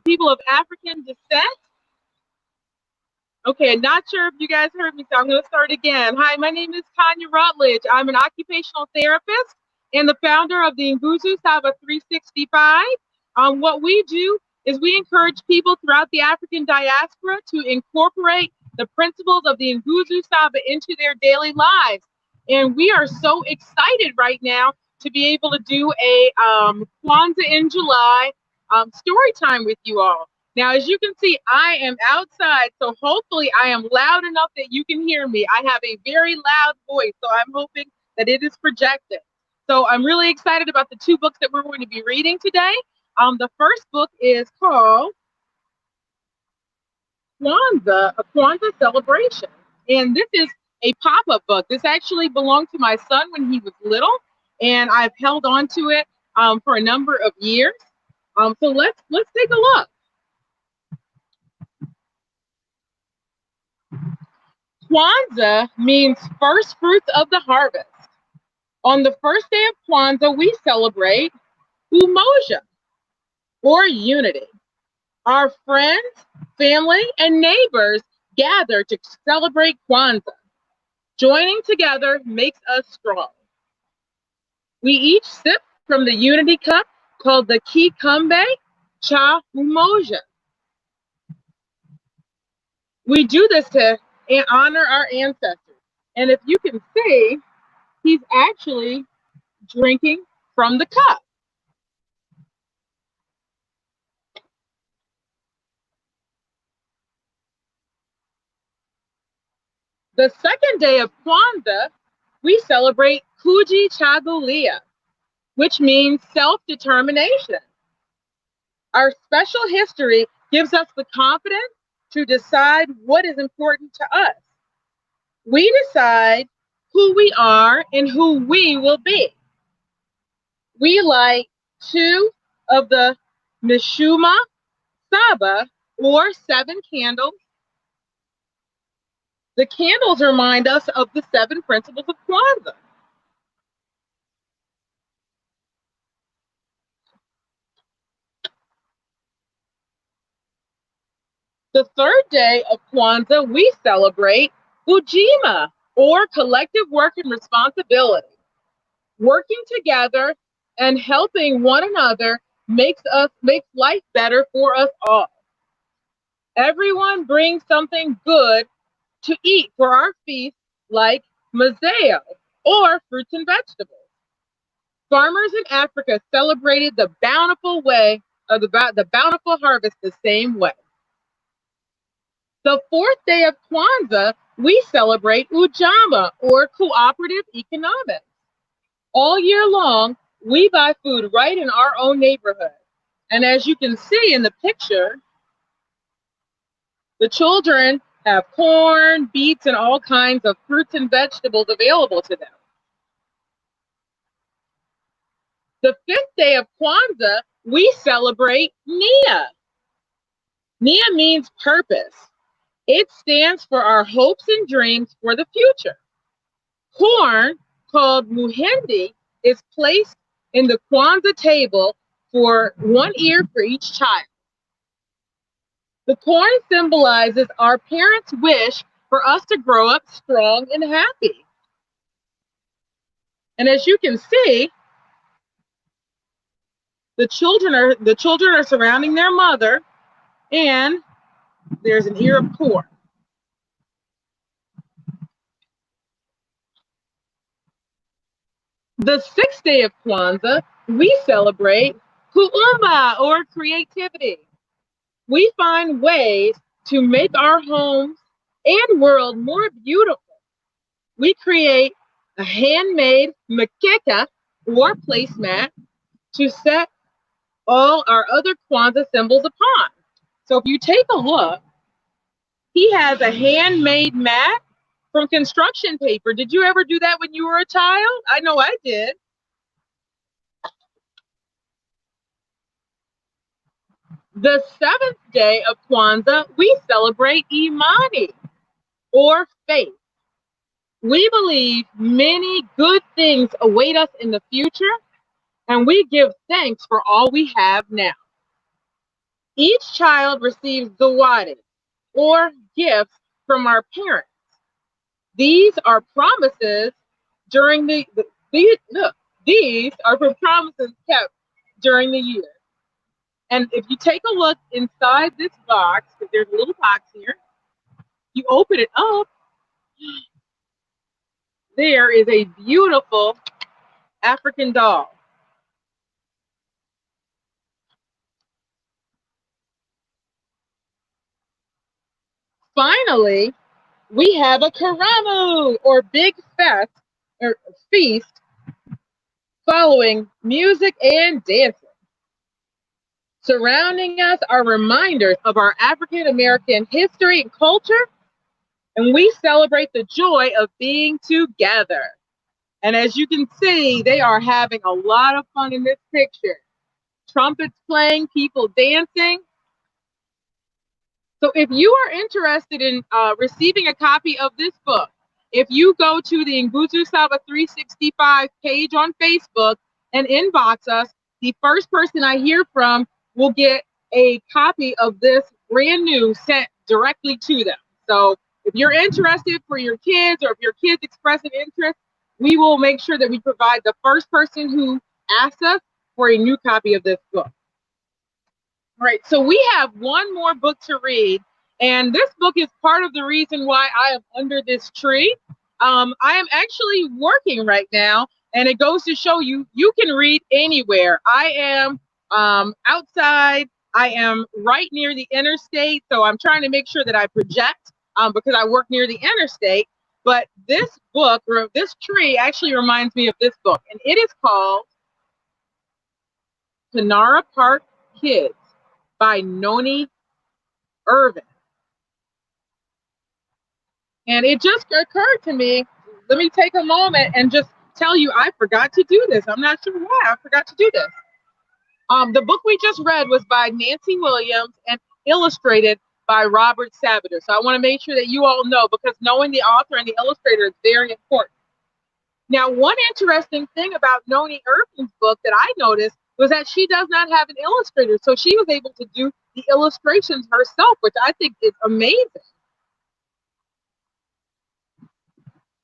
people of African descent. Okay, not sure if you guys heard me, so I'm going to start again. Hi, my name is Tonia Rutledge. I'm an occupational therapist and the founder of the Nguzu Saba 365. What we do is we encourage people throughout the African diaspora to incorporate the principles of the Nguzu Saba into their daily lives. And we are so excited right now to be able to do a Kwanzaa in July story time with you all. Now, as you can see, I am outside, so hopefully I am loud enough that you can hear me. I have a very loud voice, so I'm hoping that it is projected. So I'm really excited about the two books that we're going to be reading today. The first book is called Wanza, a Kwanzaa celebration. And this is a pop-up book. This actually belonged to my son when he was little, and I've held on to it for a number of years. So let's take a look. Kwanzaa means first fruits of the harvest. On the first day of Kwanzaa, we celebrate umoja, or unity. Our friends, family, and neighbors gather to celebrate Kwanzaa. Joining together makes us strong. We each sip from the unity cup called the kikombe cha umoja. We do this to honor our ancestors. And if you can see, he's actually drinking from the cup. The second day of Kwanzaa, we celebrate Kujichagulia, which means self-determination. Our special history gives us the confidence to decide what is important to us. We decide who we are and who we will be. We light 2 of the Mishuma Saba, or 7 candles. The candles remind us of the 7 principles of Kwanzaa. The third day of Kwanzaa, we celebrate Ujima, or collective work and responsibility. Working together and helping one another makes life better for us all. Everyone brings something good to eat for our feast, like mazeo, or fruits and vegetables. Farmers in Africa celebrated the bountiful bountiful harvest the same way. The fourth day of Kwanzaa, we celebrate Ujama, or Cooperative Economics. All year long, we buy food right in our own neighborhood. And as you can see in the picture, the children have corn, beets, and all kinds of fruits and vegetables available to them. The fifth day of Kwanzaa, we celebrate Nia. Nia means purpose. It stands for our hopes and dreams for the future. Corn, called muhindi, is placed in the Kwanzaa table for 1 ear for each child. The corn symbolizes our parents' wish for us to grow up strong and happy. And as you can see, the children are surrounding their mother, and there's an ear of corn. The sixth day of Kwanzaa, we celebrate Kuumba, or creativity. We find ways to make our homes and world more beautiful. We create a handmade mkeka, or placemat, to set all our other Kwanzaa symbols upon. So if you take a look, he has a handmade mat from construction paper. Did you ever do that when you were a child? I know I did. The seventh day of Kwanzaa, we celebrate Imani, or faith. We believe many good things await us in the future, and we give thanks for all we have now. Each child receives zawadi, or gifts from our parents. These are promises during these, look, these are for promises kept during the year. And if you take a look inside this box, because there's a little box here, you open it up, there is a beautiful African doll. Finally, we have a karamu, or big fest or feast, following music and dancing. Surrounding us are reminders of our African American history and culture, and we celebrate the joy of being together. And as you can see, they are having a lot of fun in this picture. Trumpets playing, people dancing. So if you are interested in receiving a copy of this book, if you go to the Nguzu Saba 365 page on Facebook and inbox us, the first person I hear from will get a copy of this brand new sent directly to them. So if you're interested for your kids, or if your kids express an interest, we will make sure that we provide the first person who asks us for a new copy of this book. All right, so we have one more book to read, and this book is part of the reason why I am under this tree. I am actually working right now, and it goes to show you, you can read anywhere. I am outside. I am right near the interstate, so I'm trying to make sure that I project because I work near the interstate. But this book, or this tree, actually reminds me of this book, and it is called Kanara Park Kids by Noni Irvin. And it just occurred to me, let me take a moment and just tell you, I forgot to do this. I'm not sure why I forgot to do this. The book we just read was by Nancy Williams and illustrated by Robert Sabater. So I want to make sure that you all know, because knowing the author and the illustrator is very important. Now, one interesting thing about Noni Irvin's book that I noticed was that she does not have an illustrator. So she was able to do the illustrations herself, which I think is amazing.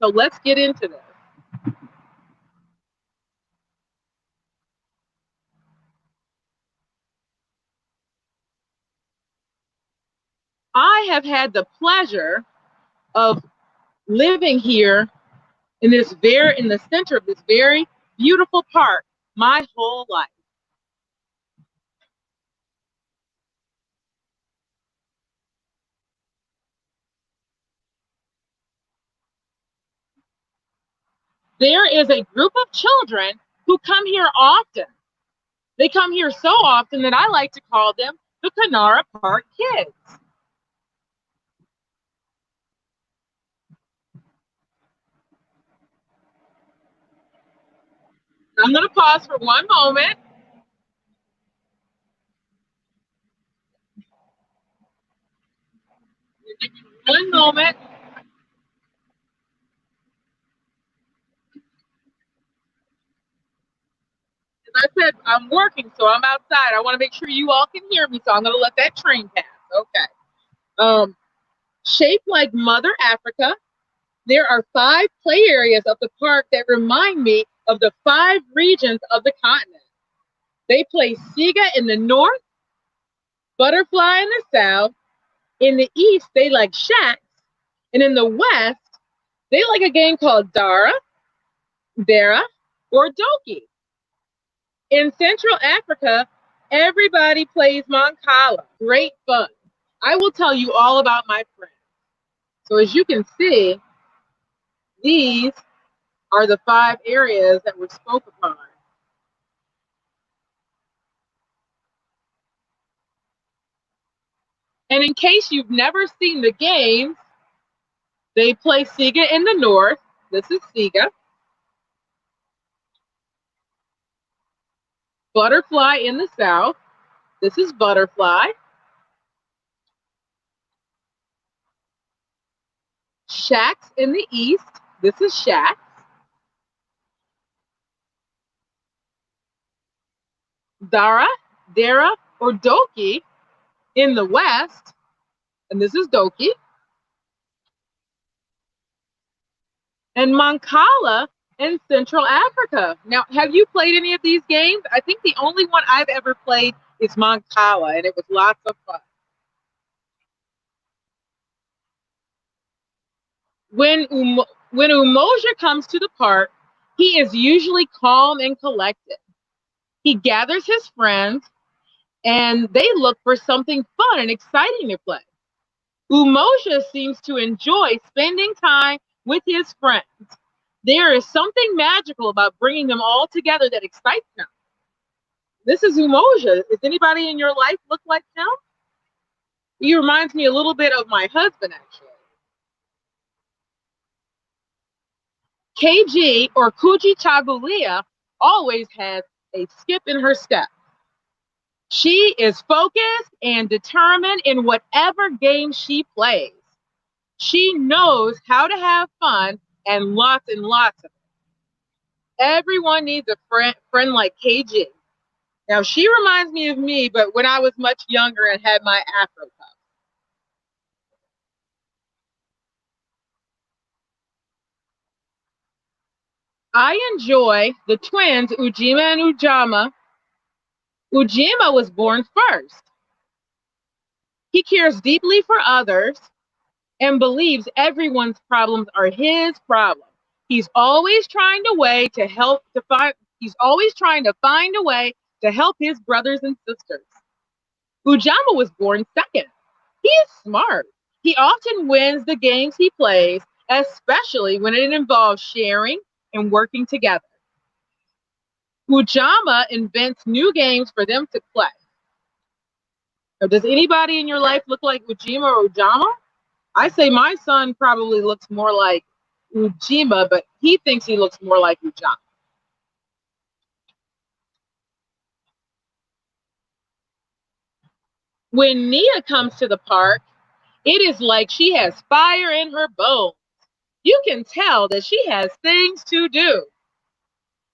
So let's get into this. I have had the pleasure of living here in the center of this very beautiful park my whole life. There is a group of children who come here often. They come here so often that I like to call them the Kanara Park Kids. I'm going to pause for one moment. One moment. As I said, I'm working, so I'm outside. I want to make sure you all can hear me, so I'm going to let that train pass. Okay. Shaped like Mother Africa, there are 5 play areas of the park that remind me of the 5 regions of the continent. They play Siga in the north, Butterfly in the south. In the east, they like Shacks. And in the west, they like a game called Dara, Dara, or Doki. In Central Africa, everybody plays Mancala. Great fun. I will tell you all about my friends. So as you can see, these are the 5 areas that were spoke upon. And in case you've never seen the games, they play Siga in the north. This is Siga. Butterfly in the south. This is Butterfly. Shacks in the east. This is Shacks. Dara, Dara, or Doki In the West, and this is Doki, and Mancala in Central Africa. Now, have you played any of these games? I think the only one I've ever played is Mancala, and it was lots of fun. When Umoja comes to the park, he is usually calm and collected. He gathers his friends, and they look for something fun and exciting to play. Umoja seems to enjoy spending time with his friends. There is something magical about bringing them all together that excites him. This is Umoja. Does anybody in your life look like him? He reminds me a little bit of my husband, actually. KG, or Kuji Chagulia, always has a skip in her step. She is focused and determined in whatever game she plays. She knows how to have fun and lots of it. Everyone needs a friend like KG. Now, she reminds me of me, but when I was much younger and had my Afro puff. I enjoy the twins, Ujima and Ujama. Ujima was born first. He cares deeply for others and believes everyone's problems are his problem. He's always trying to way to help to find he's always trying to find a way to help his brothers and sisters. Ujama was born second. He is smart. He often wins the games he plays, especially when it involves sharing and working together. Ujama invents new games for them to play. Now, does anybody in your life look like Ujima or Ujama? I say my son probably looks more like Ujima, but he thinks he looks more like Ujama. When Nia comes to the park, it is like she has fire in her bones. You can tell that she has things to do,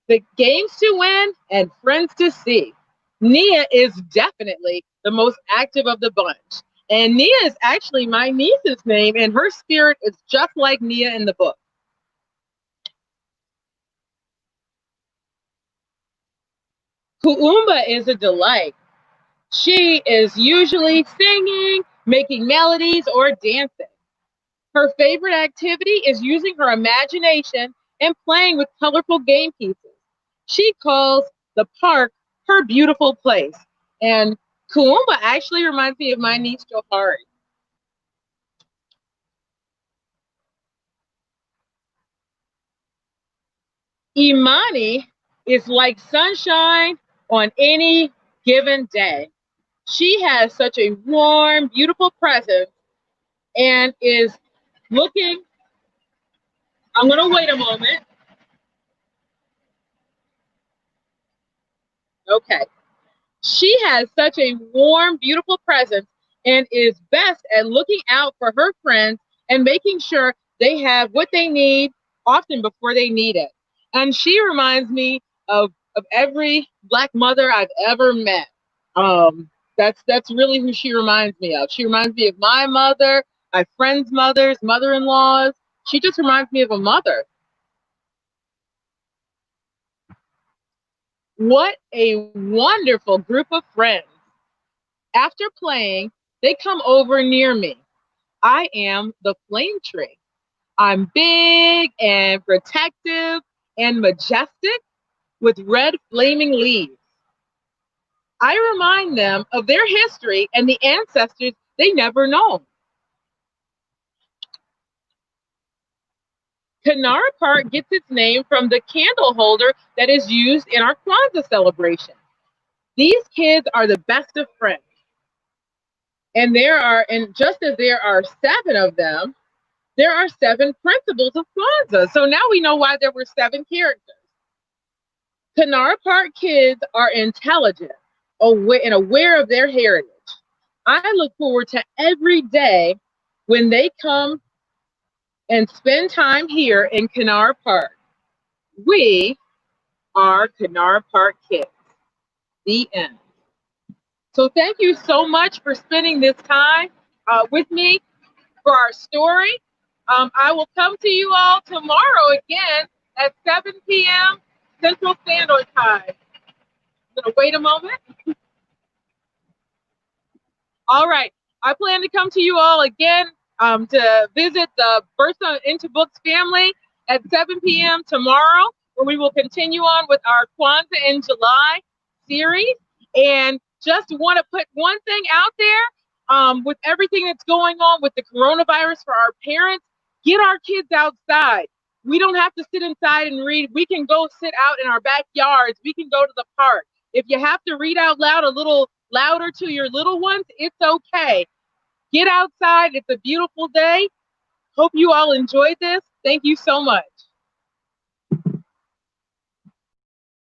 the games to win, and friends to see. Nia is definitely the most active of the bunch. And Nia is actually my niece's name, and her spirit is just like Nia in the book. Kuumba is a delight. She is usually singing, making melodies, or dancing. Her favorite activity is using her imagination and playing with colorful game pieces. She calls the park her beautiful place. And Kuumba actually reminds me of my niece Johari. Imani is like sunshine on any given day. She has such a warm, beautiful presence and is looking. I'm going to wait a moment. Okay. She has such a warm, beautiful presence and is best at looking out for her friends and making sure they have what they need often before they need it. And she reminds me of every Black mother I've ever met. That's really who she reminds me of. She reminds me of my mother, my friends' mothers, mother-in-laws. She just reminds me of a mother. What a wonderful group of friends. After playing, they come over near me. I am the flame tree. I'm big and protective and majestic with red flaming leaves. I remind them of their history and the ancestors they never known. Kanara Park gets its name from the candle holder that is used in our Kwanzaa celebration. These kids are the best of friends. And just as there are 7 of them, there are 7 principles of Wanza. So now we know why there were 7 characters. Kanara Park kids are intelligent and aware of their heritage. I look forward to every day when they come and spend time here in Kanara Park. We are Kanara Park kids. The end. So thank you so much for spending this time with me for our story. I will come to you all tomorrow again at 7 p.m. Central Standard Time. I'm going to wait a moment. All right. I plan to come to you all again to visit the Burst Into Books family at 7 p.m. tomorrow, where we will continue on with our Kwanzaa in July series. And just want to put one thing out there with everything that's going on with the coronavirus for our parents, get our kids outside. We don't have to sit inside and read. We can go sit out in our backyards. We can go to the park. If you have to read out loud a little louder to your little ones, it's okay. Get outside. It's a beautiful day. Hope you all enjoyed this. Thank you so much.